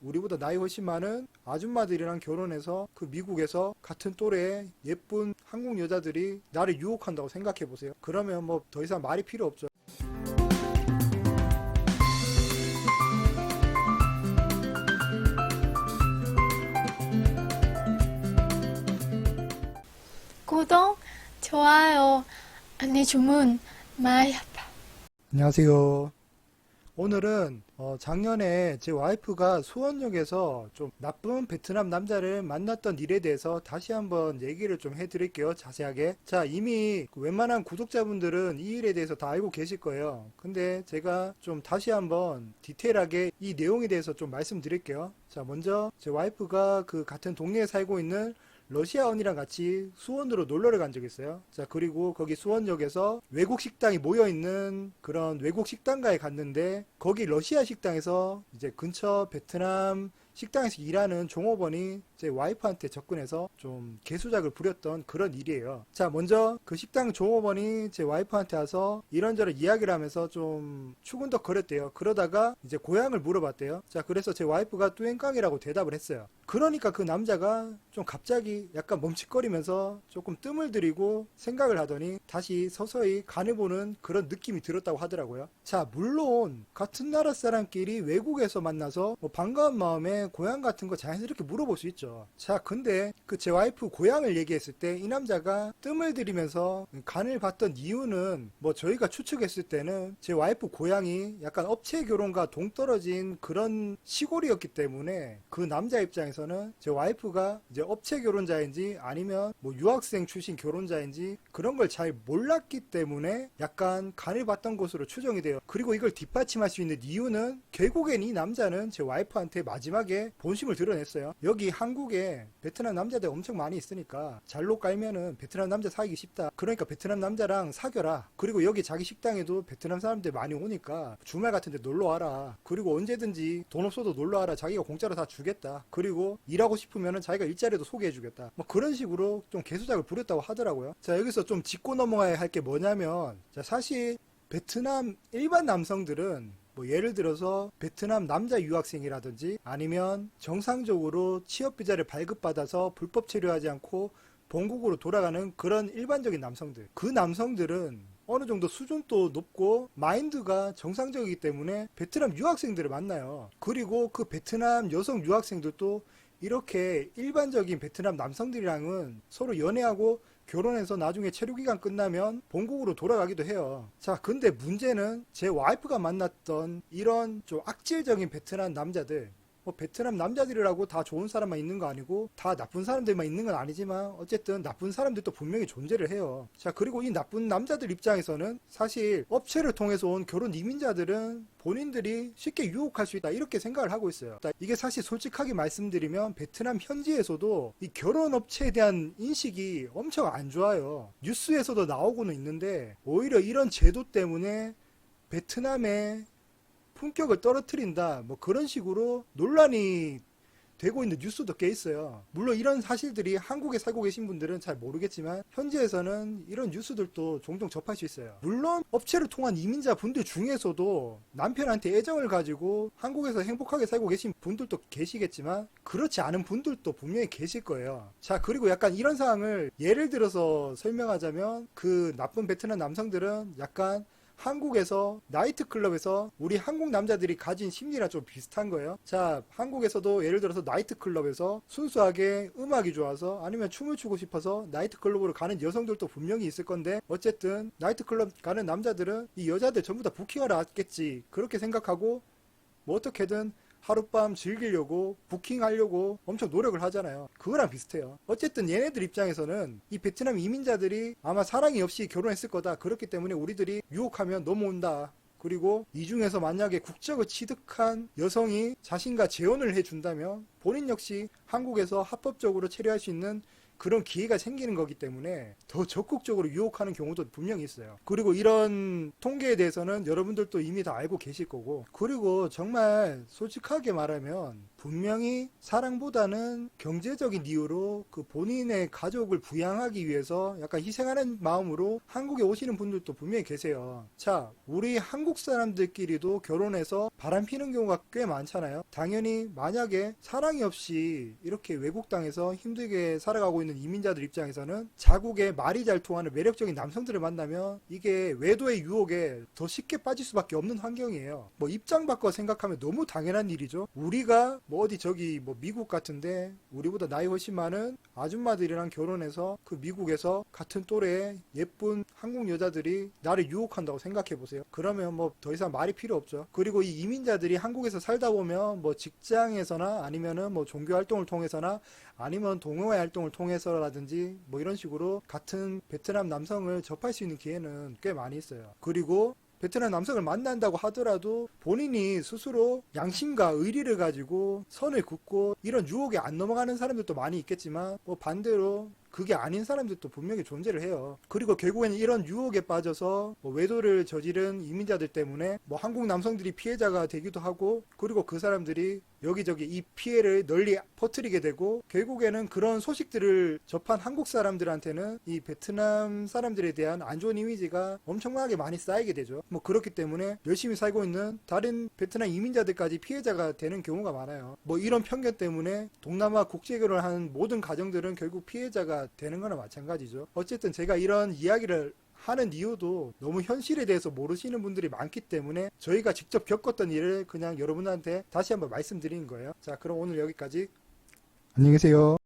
우리보다 나이 훨씬 많은 아줌마들이랑 결혼해서 그 미국에서 같은 또래의 예쁜 한국 여자들이 나를 유혹한다고 생각해 보세요. 그러면 뭐 더 이상 말이 필요 없죠. 구독, 좋아요, 안내주문 많이 아파. 안녕하세요. 오늘은 작년에 제 와이프가 수원역에서 좀 나쁜 베트남 남자를 만났던 일에 대해서 다시 한번 얘기를 좀 해드릴게요. 자세하게. 자, 이미 웬만한 구독자분들은 이 일에 대해서 다 알고 계실 거예요. 근데 제가 좀 다시 한번 디테일하게 이 내용에 대해서 좀 말씀드릴게요. 자, 먼저 제 와이프가 그 같은 동네에 살고 있는 러시아 언니랑 같이 수원으로 놀러를 간 적이 있어요. 자, 그리고 거기 수원역에서 외국 식당이 모여있는 그런 외국 식당가에 갔는데, 거기 러시아 식당에서 이제 근처 베트남 식당에서 일하는 종업원이 제 와이프한테 접근해서 좀 개수작을 부렸던 그런 일이에요. 자, 먼저 그 식당 종업원이 제 와이프한테 와서 이런저런 이야기를 하면서 좀 추근덕거렸대요. 그러다가 이제 고향을 물어봤대요. 자, 그래서 제 와이프가 뚜엔깡이라고 대답을 했어요. 그러니까 그 남자가 좀 갑자기 약간 멈칫거리면서 조금 뜸을 들이고 생각을 하더니 다시 서서히 간을 보는 그런 느낌이 들었다고 하더라고요. 자, 물론 같은 나라 사람끼리 외국에서 만나서 뭐 반가운 마음에 고향 같은 거 자연스럽게 물어볼 수 있죠. 자, 근데 그 제 와이프 고향을 얘기했을 때 이 남자가 뜸을 들이면서 간을 봤던 이유는 뭐 저희가 추측했을 때는 제 와이프 고향이 약간 업체 결혼과 동떨어진 그런 시골이었기 때문에 그 남자 입장에서는 제 와이프가 이제 업체 결혼자인지 아니면 뭐 유학생 출신 결혼자인지 그런 걸 잘 몰랐기 때문에 약간 간을 봤던 것으로 추정이 돼요. 그리고 이걸 뒷받침할 수 있는 이유는 결국엔 이 남자는 제 와이프한테 마지막에 본심을 드러냈어요. 여기 한국에 베트남 남자들 엄청 많이 있으니까 잘로 깔면은 베트남 남자 사귀기 쉽다. 그러니까 베트남 남자랑 사겨라. 그리고 여기 자기 식당에도 베트남 사람들 많이 오니까 주말 같은 데 놀러 와라. 그리고 언제든지 돈 없어도 놀러 와라. 자기가 공짜로 다 주겠다. 그리고 일하고 싶으면은 자기가 일자리도 소개해 주겠다. 뭐 그런 식으로 좀 개수작을 부렸다고 하더라고요. 자, 여기서 좀 짚고 넘어가야 할 게 뭐냐면, 자, 사실 베트남 일반 남성들은 뭐 예를 들어서 베트남 남자 유학생이라든지 아니면 정상적으로 취업 비자를 발급받아서 불법 체류하지 않고 본국으로 돌아가는 그런 일반적인 남성들, 그 남성들은 어느 정도 수준도 높고 마인드가 정상적이기 때문에 베트남 유학생들을 만나요. 그리고 그 베트남 여성 유학생들도 이렇게 일반적인 베트남 남성들이랑은 서로 연애하고 결혼해서 나중에 체류기간 끝나면 본국으로 돌아가기도 해요. 자, 근데 문제는 제 와이프가 만났던 이런 좀 악질적인 베트남 남자들, 뭐 베트남 남자들이라고 다 좋은 사람만 있는 거 아니고 다 나쁜 사람들만 있는 건 아니지만 어쨌든 나쁜 사람들도 분명히 존재를 해요. 자, 그리고 이 나쁜 남자들 입장에서는 사실 업체를 통해서 온 결혼 이민자들은 본인들이 쉽게 유혹할 수 있다 이렇게 생각을 하고 있어요. 이게 사실 솔직하게 말씀드리면 베트남 현지에서도 이 결혼 업체에 대한 인식이 엄청 안 좋아요. 뉴스에서도 나오고는 있는데 오히려 이런 제도 때문에 베트남의 품격을 떨어뜨린다 뭐 그런 식으로 논란이 되고 있는 뉴스도 꽤 있어요. 물론 이런 사실들이 한국에 살고 계신 분들은 잘 모르겠지만 현지에서는 이런 뉴스들도 종종 접할 수 있어요. 물론 업체를 통한 이민자 분들 중에서도 남편한테 애정을 가지고 한국에서 행복하게 살고 계신 분들도 계시겠지만 그렇지 않은 분들도 분명히 계실 거예요. 자, 그리고 약간 이런 상황을 예를 들어서 설명하자면 그 나쁜 베트남 남성들은 약간 한국에서 나이트클럽에서 우리 한국 남자들이 가진 심리랑 좀 비슷한 거예요. 자, 한국에서도 예를 들어서 나이트클럽에서 순수하게 음악이 좋아서 아니면 춤을 추고 싶어서 나이트클럽으로 가는 여성들도 분명히 있을 건데 어쨌든 나이트클럽 가는 남자들은 이 여자들 전부 다 부킹하러 왔겠지 그렇게 생각하고 뭐 어떻게든 하룻밤 즐기려고 부킹하려고 엄청 노력을 하잖아요. 그거랑 비슷해요. 어쨌든 얘네들 입장에서는 이 베트남 이민자들이 아마 사랑이 없이 결혼했을 거다. 그렇기 때문에 우리들이 유혹하면 넘어온다. 그리고 이 중에서 만약에 국적을 취득한 여성이 자신과 재혼을 해준다면 본인 역시 한국에서 합법적으로 체류할 수 있는 그런 기회가 생기는 거기 때문에 더 적극적으로 유혹하는 경우도 분명히 있어요. 그리고 이런 통계에 대해서는 여러분들도 이미 다 알고 계실 거고, 그리고 정말 솔직하게 말하면 분명히 사랑보다는 경제적인 이유로 그 본인의 가족을 부양하기 위해서 약간 희생하는 마음으로 한국에 오시는 분들도 분명히 계세요. 자, 우리 한국 사람들끼리도 결혼해서 바람피는 경우가 꽤 많잖아요. 당연히 만약에 사랑이 없이 이렇게 외국 땅에서 힘들게 살아가고 있는 이민자들 입장에서는 자국에 말이 잘 통하는 매력적인 남성들을 만나면 이게 외도의 유혹에 더 쉽게 빠질 수밖에 없는 환경이에요. 뭐 입장 바꿔 생각하면 너무 당연한 일이죠. 우리가 뭐 어디 저기 뭐 미국 같은데 우리보다 나이 훨씬 많은 아줌마들이랑 결혼해서 그 미국에서 같은 또래의 예쁜 한국 여자들이 나를 유혹한다고 생각해 보세요. 그러면 뭐 더 이상 말이 필요 없죠. 그리고 이 이민자들이 한국에서 살다 보면 뭐 직장에서나 아니면은 뭐 종교 활동을 통해서나 아니면 동호회 활동을 통해서라든지 뭐 이런 식으로 같은 베트남 남성을 접할 수 있는 기회는 꽤 많이 있어요. 그리고 베트남 남성을 만난다고 하더라도 본인이 스스로 양심과 의리를 가지고 선을 긋고 이런 유혹에 안 넘어가는 사람들도 많이 있겠지만 뭐 반대로 그게 아닌 사람들도 분명히 존재를 해요. 그리고 결국에는 이런 유혹에 빠져서 뭐 외도를 저지른 이민자들 때문에 뭐 한국 남성들이 피해자가 되기도 하고 그리고 그 사람들이 여기저기 이 피해를 널리 퍼뜨리게 되고 결국에는 그런 소식들을 접한 한국 사람들한테는 이 베트남 사람들에 대한 안 좋은 이미지가 엄청나게 많이 쌓이게 되죠. 뭐 그렇기 때문에 열심히 살고 있는 다른 베트남 이민자들까지 피해자가 되는 경우가 많아요. 뭐 이런 편견 때문에 동남아 국제결혼을 하는 모든 가정들은 결국 피해자가 되는 거나 마찬가지죠. 어쨌든 제가 이런 이야기를 하는 이유도 너무 현실에 대해서 모르시는 분들이 많기 때문에 저희가 직접 겪었던 일을 그냥 여러분한테 다시 한번 말씀드리는 거예요. 자, 그럼 오늘 여기까지. 안녕히 계세요.